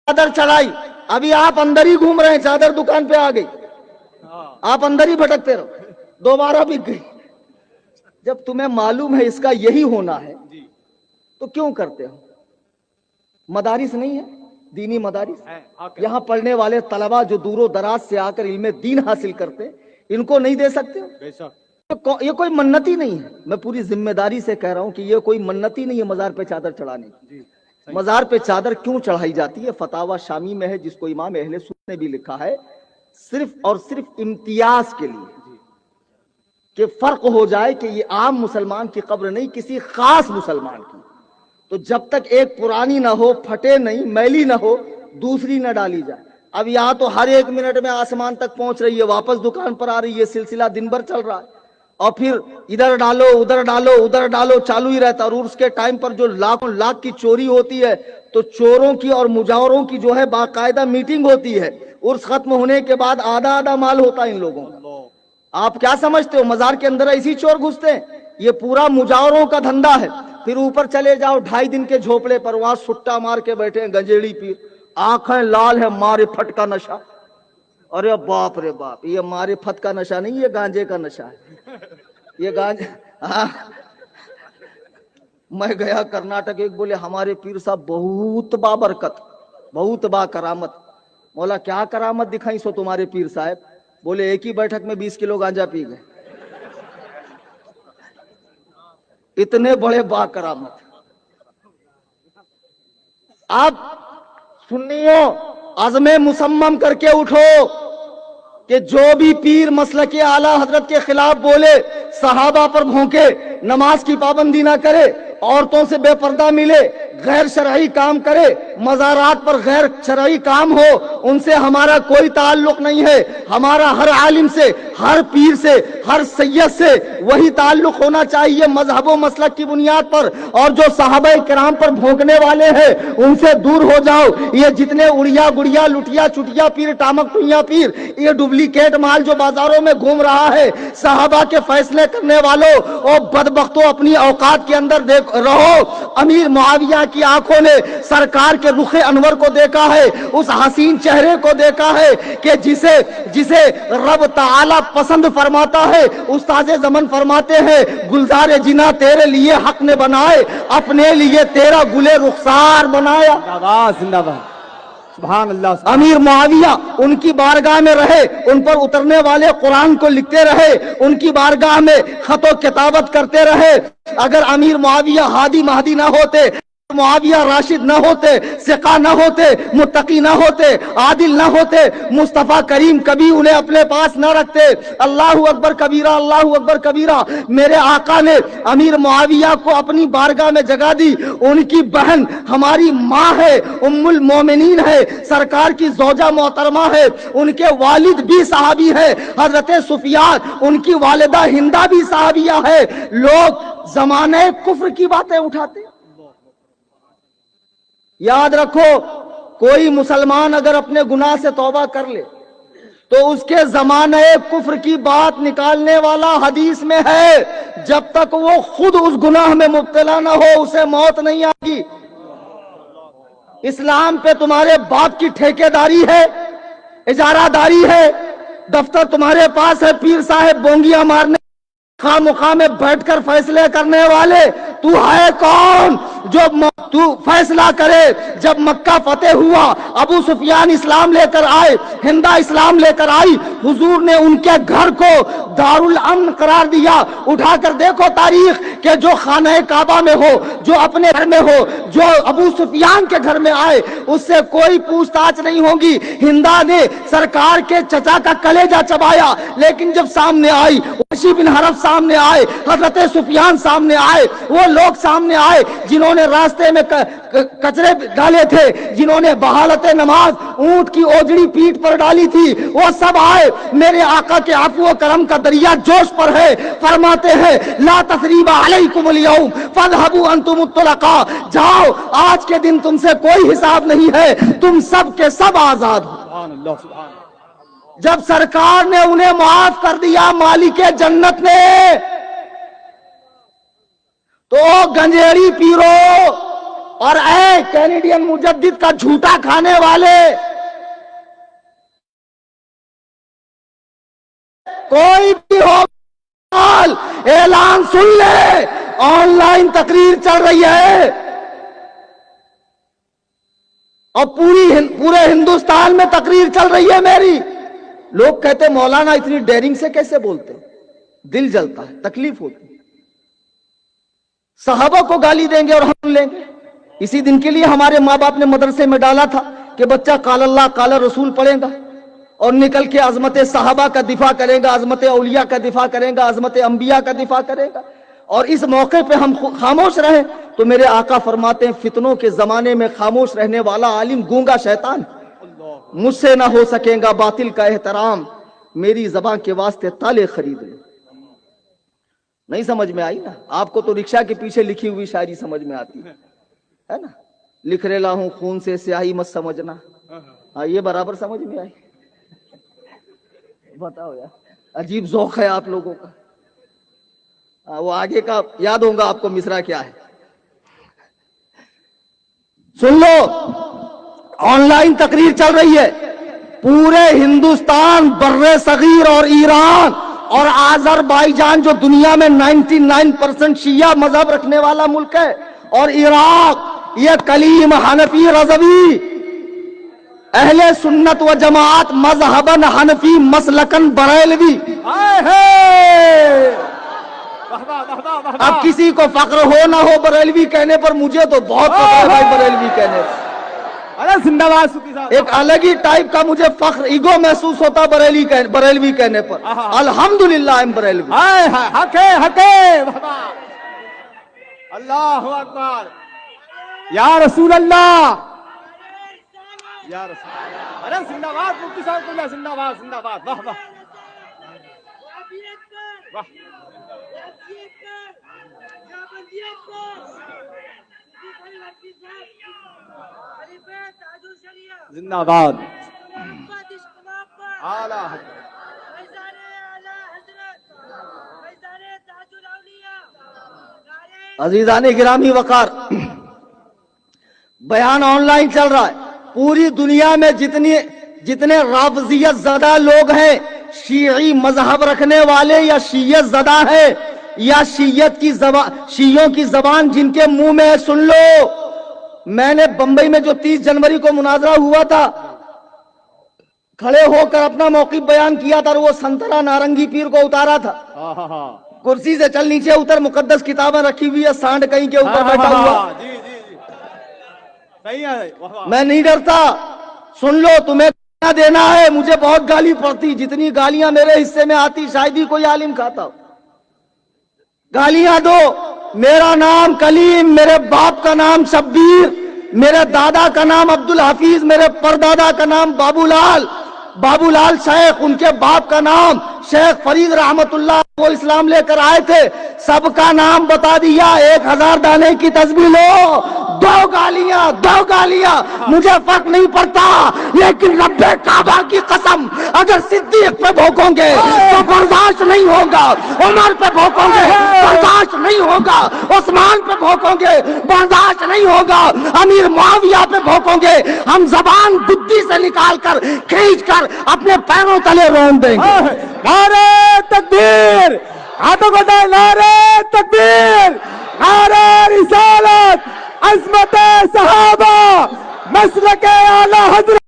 चादर चढ़ाई, अभी आप अंदर ही घूम रहे हैं, चादर दुकान पे आ गई, आप अंदर ही भटकते रहो, दोबारा बिक गई। जब तुम्हें मालूम है इसका यही होना है तो क्यों करते हो? मदारिस नहीं है, दीनी मदारिस, यहाँ पढ़ने वाले तलबा जो दूरों दराज से आकर इल्मे दीन हासिल करते, इनको नहीं दे सकते? ये कोई मन्नती नहीं है। मैं पूरी जिम्मेदारी से कह रहा हूं कि ये कोई मन्नती नहीं है मजार पे चादर चढ़ाने की। मजार पे चादर क्यों चढ़ाई जाती है? फतावा शामी में है, जिसको इमाम अहले सुन्नत ने भी लिखा है, सिर्फ और सिर्फ इम्तियाज के लिए, कि फर्क हो जाए कि ये आम मुसलमान की कब्र नहीं, किसी खास मुसलमान की। तो जब तक एक पुरानी ना हो, फटे नहीं, मैली ना हो, दूसरी ना डाली जाए। अब यहाँ तो हर एक मिनट में आसमान तक पहुंच रही है, वापस दुकान पर आ रही है, सिलसिला दिन भर चल रहा है, और फिर इधर डालो उधर डालो उधर डालो, चालू ही रहता है। और उसके टाइम पर जो लाखों लाख की चोरी होती है, तो चोरों की और मुजावरों की जो है बाकायदा मीटिंग होती है। उर्स खत्म होने के बाद आधा आधा माल होता है इन लोगों का। आप क्या समझते हो मजार के अंदर ऐसी चोर घुसते हैं? ये पूरा मुजावरों का धंधा है। फिर ऊपर चले जाओ 2.5 दिन के झोपड़े पर, वहां सुट्टा मार के बैठे हैं गंजेड़ी पीर, आंखें लाल है, मारे फट का नशा। अरे बाप रे बाप, ये मारे फट का नशा नहीं, ये गांजे का नशा है। ये गांजा, मैं गया कर्नाटक, एक बोले हमारे पीर साहब बहुत बाबरकत, बहुत बा करामत। बोला क्या करामत दिखाई सो तुम्हारे पीर साहब? बोले एक ही बैठक में 20 किलो गांजा पी गए। इतने बड़े बा करामत। आप सुन्नियों, अज़्मे मुसम्मम करके उठो कि जो भी पीर मसलके आला हजरत के खिलाफ बोले, सहाबा पर भौंके, नमाज की पाबंदी ना करे, औरतों से बेपर्दा मिले, गैर शरई काम करे, मज़ारात पर गैर शरई काम हो, उनसे हमारा कोई ताल्लुक नहीं है। हमारा हर आलिम से, हर पीर से, हर सैयद से वही ताल्लुक होना चाहिए मजहब व मसलक की बुनियाद पर। और जो सहाबा किराम पर भोंकने वाले हैं उनसे दूर हो जाओ। ये जितने उड़िया गुड़िया लुटिया चुटिया पीर, टामक टुइया पीर, ये डुप्लीकेट माल जो बाजारों में घूम रहा है, सहाबा के फैसले करने वालों और बदबख्तों, अपनी औकात के अंदर देख रहो। अमीर मुआविया की आंखों ने सरकार के रुखे अनवर को देखा है, उस हसीन चेहरे को देखा है कि जिसे रब ताला पसंद फरमाता है। उस्ताद ज़मन फरमाते हैं, गुलजार जिना तेरे लिए हक ने बनाए, अपने लिए तेरा गुले रुखसार बनाया। जिंदाबाद, सुभान अल्लाह। अमीर मुआविया उनकी बारगाह में रहे, उन पर उतरने वाले कुरान को लिखते रहे, उनकी बारगाह में खतो किताबत करते रहे। अगर अमीर मुआविया हादी महदी ना होते, मुआविया राशिद न होते, सिका न होते, मुत्तकी न होते, आदिल न होते, मुस्तफा करीम कभी उन्हें अपने पास न रखते। अल्लाहु अकबर कबीरा, अल्लाहु अकबर कबीरा। मेरे आका ने अमीर मुआविया को अपनी बारगाह में जगह दी। उनकी बहन हमारी माँ है, उम्मुल मोमिनीन है, सरकार की ज़ौजा मोहतरमा है। उनके वालिद भी सहाबी है, हजरत सुफियान, उनकी वालिदा हिंदा भी सहाबिया है। लोग जमाने कुफ्र की बातें उठाते। याद रखो, कोई मुसलमान अगर अपने गुनाह से तौबा कर ले तो उसके जमाने कुफ्र की बात निकालने वाला हदीस में है, जब तक वो खुद उस गुनाह में मुब्तला ना हो उसे मौत नहीं आएगी। इस्लाम पे तुम्हारे बाप की ठेकेदारी है, इजारादारी है, दफ्तर तुम्हारे पास है, पीर साहब बोंगिया मारने खामोखा में बैठकर फैसले करने वाले। तू है कौन जो तू फैसला करे? जब मक्का फतेह हुआ, अबू सुफियान इस्लाम लेकर आए, हिंदा इस्लाम लेकर आई, हुजूर ने उनके घर को दारुल अमन करार दिया। उठाकर देखो तारीख के जो खाना काबा में हो, जो अपने घर में हो, जो अबू सुफियान के घर में आए, उससे कोई पूछताछ नहीं होगी। हिंदा ने सरकार के चचा का कलेजा चबाया, लेकिन जब सामने आई, वशी बिन हरफ सामने आए, हजरत सुफियान सामने आए, वो लोग सामने आए जिन्होंने रास्ते में कचरे डाले थे, जिन्होंने बहालत नमाज ऊंट की ओजड़ी पीठ पर डाली थी, वो सब आए। मेरे आका के आफू करम का दरिया जोश पर है। फरमाते हैं, ला तसरीबा अलैकुमुल यौम फज़हबू अंतुम तुलका। जाओ, आज के दिन तुमसे कोई हिसाब नहीं है, तुम सब के सब आजाद हो। सुभान अल्लाह, सुभान। जब सरकार ने उन्हें माफ कर दिया मालिके जन्नत ने, तो गंजेड़ी पीरो, اور اے کینیڈین مجدد کا جھوٹا کھانے والے، کوئی بھی ہو اعلان سن لے، آن لائن تقریر چل رہی ہے اور پورے ہندوستان میں تقریر چل رہی ہے میری. لوگ کہتے مولانا اتنی ڈیرنگ سے کیسے بولتے؟ دل جلتا ہے، تکلیف ہوتی ہے. صحابہ کو گالی دیں گے اور ہم لیں گے. اسی دن کے لیے ہمارے ماں باپ نے مدرسے میں ڈالا تھا کہ بچہ قال اللہ قال رسول پڑھے گا اور نکل کے عظمت صحابہ کا دفاع کرے گا، عظمت اولیاء کا دفاع کرے گا، عظمت انبیاء کا دفاع کرے گا. اور اس موقع پہ ہم خاموش رہیں تو میرے آقا فرماتے ہیں فتنوں کے زمانے میں خاموش رہنے والا عالم گونگا شیطان. مجھ سے نہ ہو سکے گا باطل کا احترام، میری زبان کے واسطے تالے خرید لے. نہیں سمجھ میں آئی نا؟ آپ کو تو رکشہ کے پیچھے لکھی ہوئی شاعری سمجھ میں آتی ہے نا؟ لکھ ریلا ہوں خون سے سیاہی مت سمجھنا. ہاں یہ برابر سمجھ میں آئی؟ بتاؤ یار، عجیب ذوق ہے آپ لوگوں کا. وہ آگے کا یاد ہوگا آپ کو مصرع کیا ہے. سن لو، آن لائن تقریر چل رہی ہے. پورے ہندوستان، بر صغیر اور ایران اور آذربائیجان جو دنیا میں 99% شیعہ مذہب رکھنے والا ملک ہے، اور عراق، یہ کلیم حنفی رضوی، اہل سنت و جماعت مذہباً حنفی مسلکن بریلوی. اب کسی کو فخر ہو نہ ہو بریلوی کہنے پر، مجھے تو بہت فخر ہے بھائی بریلوی کہنے پر. زندہ باد سوکی صاحب. ایک الگ ہی ٹائپ کا مجھے فخر، ایگو محسوس ہوتا بریلوی کہنے پر. الحمدللہ I'm بریلوی. حق ہے، حق ہے. اللہ اکبر. یا رسول اللہ، یا رسول اللہ. ارے زندہ باد مفتی صاحب کو، زندہ باد، زندہ باد. واہ واہ واہ. زندہ باد. عزیزان گرامی وقار، بیان آن لائن چل رہا ہے. پوری دنیا میں جتنے رافضیت زدہ لوگ ہیں، شیعی مذہب رکھنے والے یا شیعت زدہ ہیں، یا شیعوں کی زبان جن کے منہ میں ہے، سن لو. میں نے بمبئی میں جو 30 جنوری کو مناظرہ ہوا تھا، کھڑے ہو کر اپنا موقف بیان کیا تھا، اور وہ سنترا نارنگی پیر کو اتارا تھا. کرسی سے چل نیچے اتر، مقدس کتابیں رکھی ہوئی ہے، سانڈ کہیں کے اوپر بیٹھا ہوا. میں نہیں ڈرتا. سن لو، تمہیں گالیاں دینا ہے، مجھے بہت گالی پڑتی. جتنی گالیاں میرے حصے میں آتی شاید ہی کوئی عالم کھاتا ہو. گالیاں دو. میرا نام کلیم، میرے باپ کا نام شبیر، میرے دادا کا نام عبدالحفیظ، میرے پردادا کا نام بابو لال شیخ، ان کے باپ کا نام شیخ فرید رحمت اللہ. وہ اسلام لے کر آئے تھے، سب کا نام بتا دیا. 1000 دانے کی تسبیح لو. دو گالیاں مجھے فرق نہیں پڑتا، لیکن رب کعبہ کی قسم، اگر صدیق پہ بھوکوں گے تو برداشت نہیں ہوگا، عمر پہ بھوکوں گے برداشت نہیں ہوگا، عثمان پہ بھوکوں گے برداشت نہیں ہوگا، امیر معاویہ پہ بھوکوں گے ہم زبان بدھی سے نکال کر کھینچ کر اپنے پیروں تلے رون دیں گے. نعرہ تکبیر. ہاتھوں کو دے. نعرہ تکبیر. نعرہ رسالت. عظمت صحابہ. مسلک اعلی حضرت.